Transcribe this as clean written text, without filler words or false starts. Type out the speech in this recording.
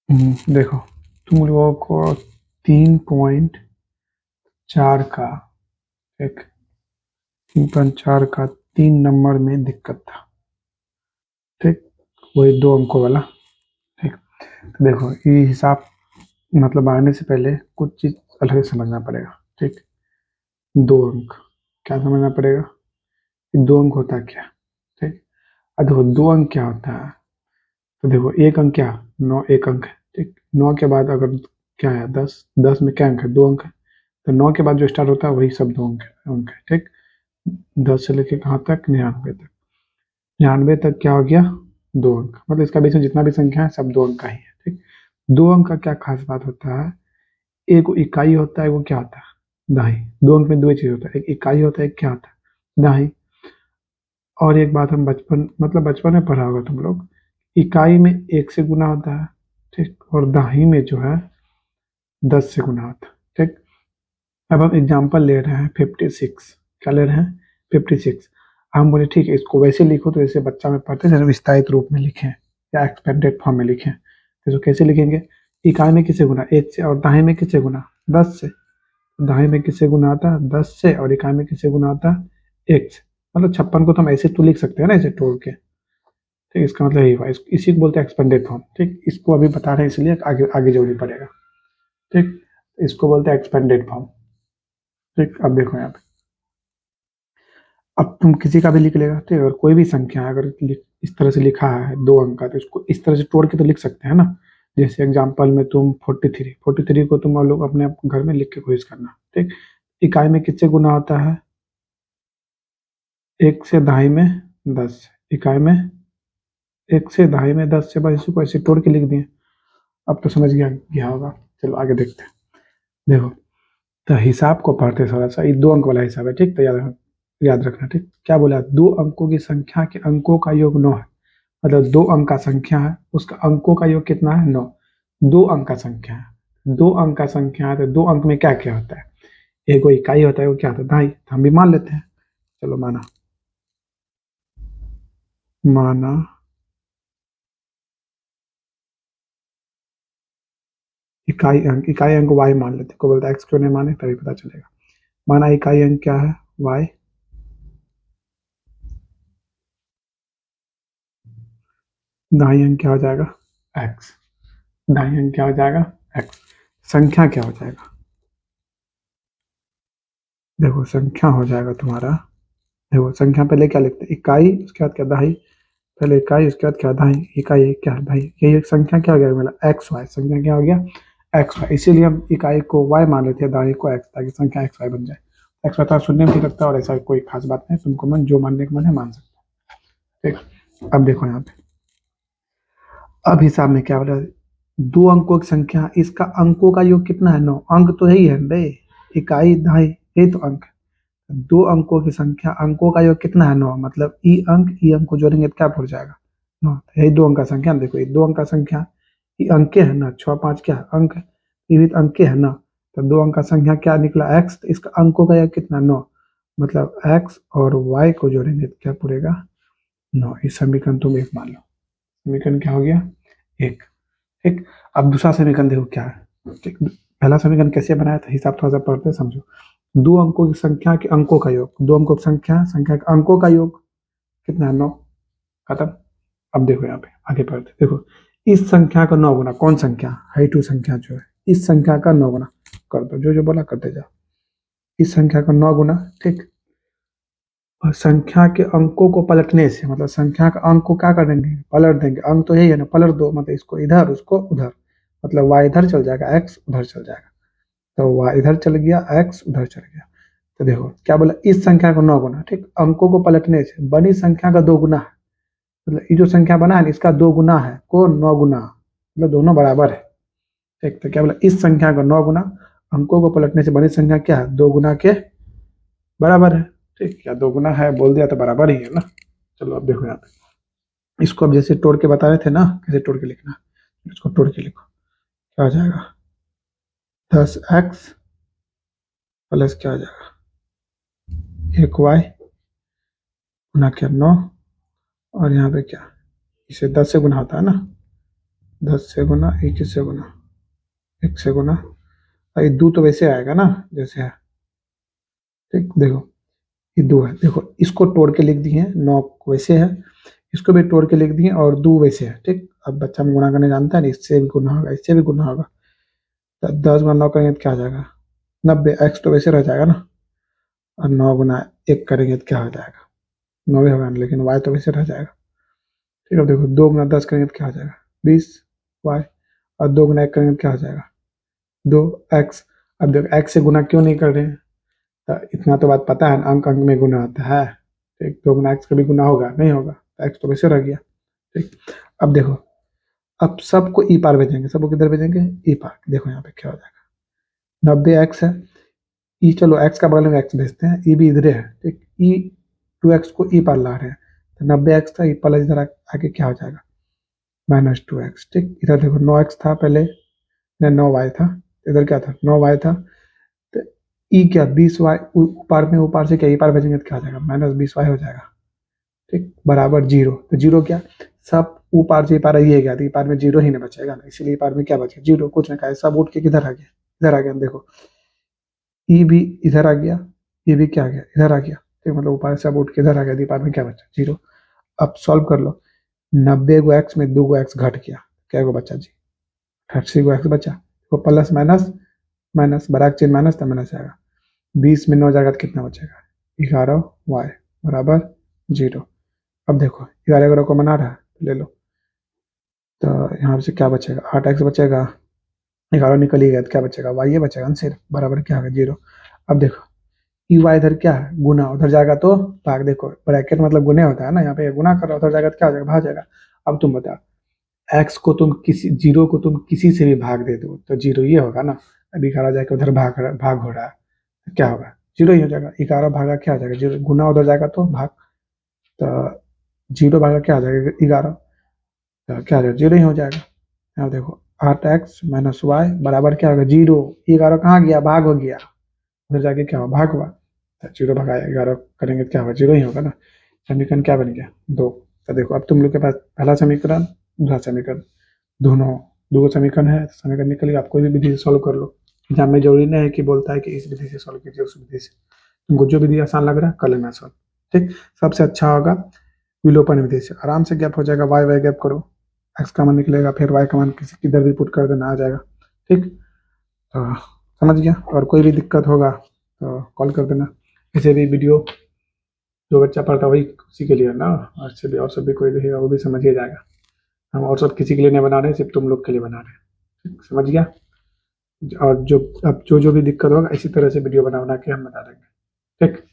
देखो, तुम लोगों को 3.4 का एक 3.4 का 3 नंबर में दिक्कत था। ठीक, वही 2 अंकों वाला। ठीक, तो देखो ये हिसाब मतलब आने से पहले कुछ चीज अलग से समझना पड़ेगा। ठीक, 2 अंक क्या समझना पड़ेगा कि 2 अंक होता क्या। ठीक, अब देखो 2 अंक क्या होता है। तो देखो 1 अंक क्या, 9 1 अंक है। ठीक, 9 के बाद अगर क्या है 10, 10 में क्या अंक है, 2 अंक है। तो 9 के बाद जो स्टार्ट होता है वही सब 2 अंक है। ठीक, 10 से लेके कहाँ तक, 99 तक। 99 तक क्या हो गया, 2 अंक। मतलब इसका बीच में जितना भी संख्या है सब 2 अंक का ही है। ठीक, 2 अंक का क्या खास बात होता है, एक वो इकाई होता है, वो क्या होता है, दहाई। 2 अंक में दो ही चीज होता है, एक इकाई होता है, एक क्या होता है, दहाई। और एक बात हम बचपन में पढ़ा होगा तुम लोग, इकाई में 1 से गुना होता है। ठीक, और दहाई में जो है 10 से गुना होता है। ठीक, अब हम एग्जाम्पल ले रहे हैं 56। क्या ले रहे हैं, 56। हम बोले ठीक है इसको वैसे लिखो, तो जैसे बच्चा में पढ़ते हैं विस्तारित रूप में लिखें या एक्सपेंडेड फॉर्म में लिखें। तो इसको कैसे लिखेंगे, इकाई में किससे गुना, 1 से, और दहाई में किससे गुना, 10 से। दहाई में किससे गुना आता है, 10 से, और इकाई में किससे गुना आता है, 1 से। मतलब 56 को तो हम ऐसे तो लिख सकते हैं ना, ऐसे तोड़ के। ठीक, इसका मतलब यही हुआ, इसी को बोलते हैं एक्सपेंडेड फॉर्म। ठीक, इसको अभी बता रहे हैं इसलिए आगे आगे जरूरी पड़ेगा। ठीक, इसको बोलते हैं एक्सपेंडेड फॉर्म। ठीक, अब देखो यहाँ पे, अब तुम किसी का भी लिख लेगा। ठीक है, अगर कोई भी संख्या अगर इस तरह से लिखा है 2 अंक का, तो इसको इस तरह से तोड़ के तो लिख सकते हैं ना। जैसे एग्जाम्पल में तुम 43 को तुम लोग अपने घर में लिख के कोशिश करना। ठीक, इकाई में किससे गुना होता है, 1 से दहाई में 10, इकाई में 1 से दहाई में 10 से, बस इसी को ऐसे तोड़ के लिख दिए। अब तो समझ गया गया होगा। चलो आगे देखते हैं। देखो, तो हिसाब को पढ़ते थोड़ा सा, ये 2 अंक वाला हिसाब है। ठीक, तो याद रखना। ठीक, क्या बोला, 2 अंकों की संख्या के अंकों का योग 9 है। मतलब 2 अंक का संख्या है, उसका अंकों का योग कितना है, 9। 2 अंक का संख्या है, 2 अंक का संख्या है, तो 2 अंक में क्या क्या होता है, एक वो इकाई होता है, वो क्या होता है, दहाई। तो हम भी मान लेते हैं। चलो माना, माना इकाई अंक वाई मान लेते हैं। को बोलते हैं एक्स, क्यों नहीं माने, तभी पता चलेगा। माना इकाई अंक क्या है, वाई। दहाई अंक क्या हो जाएगा, एक्स। दहाई अंक क्या हो जाएगा, एक्स। संख्या क्या हो जाएगा, देखो संख्या हो जाएगा तुम्हारा। देखो संख्या पहले क्या लिखते हैं, इकाई, उसके बाद क्या, दहाई। पहले इकाई, उसके बाद क्या, दहाई। इकाई क्या है, दहाई। यही एक संख्या क्या हो गया, मतलब एक्स वाई। संख्या क्या हो गया, एक्स वाई। इसीलिए हम इकाई को वाई मान लेते हैं, दहाई को एक्स, ताकि संख्या एक्स वाई बन जाए। एक्स वाई तो आप सुनने में ठीक लगता है, और ऐसा कोई खास बात नहीं, तुमको मन जो मानने का मन है मान सकते। ठीक, अब देखो यहाँ पे, अब हिसाब में क्या बोला, 2 अंकों की संख्या, इसका अंकों का योग कितना है, 9। अंक तो यही है बे, इकाई दहाई, यही तो अंक है। 2 अंकों की संख्या, अंकों का योग कितना है, 9। मतलब ई अंक को जोड़ेंगे तो क्या पड़ जाएगा, 9। तो यही 2 अंक का संख्या। देखो ये 2 अंक का संख्या, ये अंके है ना, 6 5 क्या है, अंक है। ये भी तो अंके है ना। तो 2 अंक का संख्या क्या निकला, एक्स। तो इसका अंकों का योग कितना, 9। मतलब एक्स और वाई को जोड़ेंगे तो क्या पड़ेगा, 9। इस समीकरण तुम एक मान लो। समीकरण क्या हो गया, एक। ठीक, अब दूसरा समीकरण देखो क्या है। ठीक, पहला समीकरण कैसे बनाया था, हिसाब थोड़ा सा पढ़ते समझो। 2 अंकों की संख्या के अंकों का योग, 2 अंकों की संख्या, संख्या के अंकों का योग कितना है, 9। खत्म। अब देखो यहाँ पे आगे पढ़ते, देखो इस संख्या का 9 गुना, कौन संख्या, हाई टू संख्या जो है, इस संख्या का 9 गुना कर दो, जो जो बोला करते जाओ। इस संख्या का 9 गुना। ठीक, और संख्या के अंकों को पलटने से, मतलब संख्या का अंक को क्या कर देंगे, पलट देंगे। अंक तो यही है ना, पलट दो, मतलब इसको इधर उसको उधर। मतलब वाई इधर चल जाएगा, एक्स उधर चल जाएगा। तो वाई इधर चल गया, एक्स उधर चल गया। तो देखो क्या बोला, इस संख्या को 9 गुना। ठीक, अंकों को पलटने से बनी संख्या का 2 गुना है। मतलब ये जो संख्या बना है इसका 2 गुना है, कौन, 9 गुना। मतलब दोनों बराबर है। ठीक, तो क्या बोला, इस संख्या का 9 गुना, अंकों को पलटने से बनी संख्या क्या है, 2 गुना के बराबर है। ठीक, क्या 2 गुना है बोल दिया तो बराबर ही है ना। चलो अब देखो यहाँ पे, इसको अब जैसे तोड़ के बता रहे थे ना, कैसे तोड़ के लिखना, इसको तोड़ के लिखो। क्या आ जाएगा, 10x प्लस क्या आ जाएगा, 1y गुना क्या, 9। और यहाँ पे क्या, इसे 10 से गुना होता है ना, 10 से गुना, 21 से गुना, 1 से गुना, ये 2 तो वैसे आएगा ना जैसे है। ठीक, देखो ये 2 है, देखो इसको तोड़ के लिख दिए, 9 वैसे है, इसको भी तोड़ के लिख दिए और 2 वैसे है। ठीक, अब बच्चा में गुणा करने जानता है ना, इससे भी गुना होगा, इससे भी गुना होगा, तो 10 गुना 9 करेंगे तो क्या आ जाएगा, 90। एक्स तो वैसे रह जाएगा ना, और 9 गुना 1 करेंगे तो क्या हो जाएगा, 9 ही होगा ना, लेकिन वाई तो वैसे रह जाएगा। ठीक है, देखो 2 गुना 10 करेंगे तो क्या हो जाएगा, 20 वाई, और 2 गुना 1 करेंगे तो क्या हो जाएगा, 2 एक्स। अब देखो एक्स से गुना क्यों नहीं कर रहे हैं, तो इतना तो बात पता है, अंक अंक में गुना आता है। ठीक, 2 गुना एक्स कभी गुना होगा नहीं होगा, तो एक्स तो वैसे रह गया। ठीक, अब देखो, अब सबको ई पार भेजेंगे, सबको किधर भेजेंगे, ई पार। देखो यहाँ पे क्या हो जाएगा, 90 एक्स है, ई चलो एक्स का बगल में एक्स भेजते हैं, ई भी इधर है। ठीक, ई 2 एक्स को ई पार ला रहे हैं, तो 90 एक्स था, ई प्लस इधर आके क्या हो जाएगा, -2 एक्स। ठीक, इधर देखो 9 एक्स था पहले, 9 वाई था, इधर क्या था, 9 वाई था, तो ई क्या 20 वाई, ऊपर में ऊपर से क्या ई पार भेजेंगे तो क्या हो जाएगा, -20 वाई हो जाएगा। ठीक, बराबर जीरो, तो जीरो क्या, सब ऊपर से पार ये गया, तो पार में जीरो ही नहीं बचेगा ना, इसीलिए पार में क्या बचेगा, जीरो, कुछ ना कहा, सब उठ के किधर आ गया, इधर आ गया। देखो ई भी इधर आ गया, ये भी क्या आ गया, इधर आ गया। ठीक, मतलब ऊपर से सब उठ के इधर आ गया, दीपार में क्या बचा, जीरो। अब सॉल्व कर लो, 90 गो एक्स में 2 गो एक्स घट गया, क्या गो बचा जी, 80 गो एक्स बचा। तो प्लस माइनस माइनस, बराबर चिन्ह माइनस तो माइनस आएगा, 20 में 9 जाएगा तो कितना बचेगा, 11 वाई बराबर जीरो। अब देखो 11 को मना रहा है, ले लो, तो यहाँ से क्या बचेगा, 8 एक्स बचेगा, 11 निकल ही गया तो क्या बचेगा, वाई ये बचेगा आंसर, बराबर क्या होगा, जीरो। अब देखो ई वाई इधर क्या है, गुना, उधर जाएगा तो भाग। देखो ब्रैकेट मतलब गुने होता है ना, यहाँ पे गुना कर रहा, उधर जाएगा तो क्या हो जाएगा, भाग जाएगा। अब तुम बताओ, एक्स को तुम किसी, जीरो को तुम किसी से भी भाग दे दो तो जीरो ये होगा ना, अभी 11 जाके उधर भाग हो रहा है, तो क्या होगा, जीरो ही हो जाएगा। 11 भागा क्या हो जाएगा, जीरो, गुना उधर जाएगा तो भाग, तो जीरो भागा क्या हो जाएगा, 11, तो क्या हो जाएगा, जीरो ही हो जाएगा। अब देखो 8 एक्स - वाई बराबर क्या होगा, जीरो। 11 कहाँ गया, भाग हो गया, उधर जाके क्या हुआ, भाग हुआ, तो जीरो भगा 11 करेंगे तो क्या होगा, जीरो ही होगा ना। समीकरण क्या बन गया, 2। तो देखो अब तुम लोग के पास पहला समीकरण, दूसरा समीकरण, दोनों दो समीकरण है, समीकरण निकल गया, आप कोई भी विधि से सॉल्व कर लो। एग्जाम में जरूरी नहीं है कि बोलता है कि इस विधि से सॉल्व कीजिए, उस विधि से, तुमको जो विधि आसान लग रहा है कर लेना सॉल्व। ठीक, सबसे अच्छा होगा विलोपन विधि से, आराम से गैप हो जाएगा, वाई वाई गैप करो, एक्स का मान निकलेगा, फिर वाई का मान किसी किधर भी पुट कर देना, आ जाएगा। ठीक, तो समझ गया, और कोई भी दिक्कत होगा तो कॉल कर देना। ऐसे भी वीडियो जो बच्चा पढ़ता है वही उसी के लिए है ना, और से भी और सब भी कोई देखेगा वो भी समझ ही जाएगा। हम और सब किसी के लिए नहीं बना रहे, सिर्फ तुम लोग के लिए बना रहे हैं। ठीक, समझ गया। और जो अब जो जो भी दिक्कत होगा इसी तरह से वीडियो बना बना के हम बता देंगे। ठीक।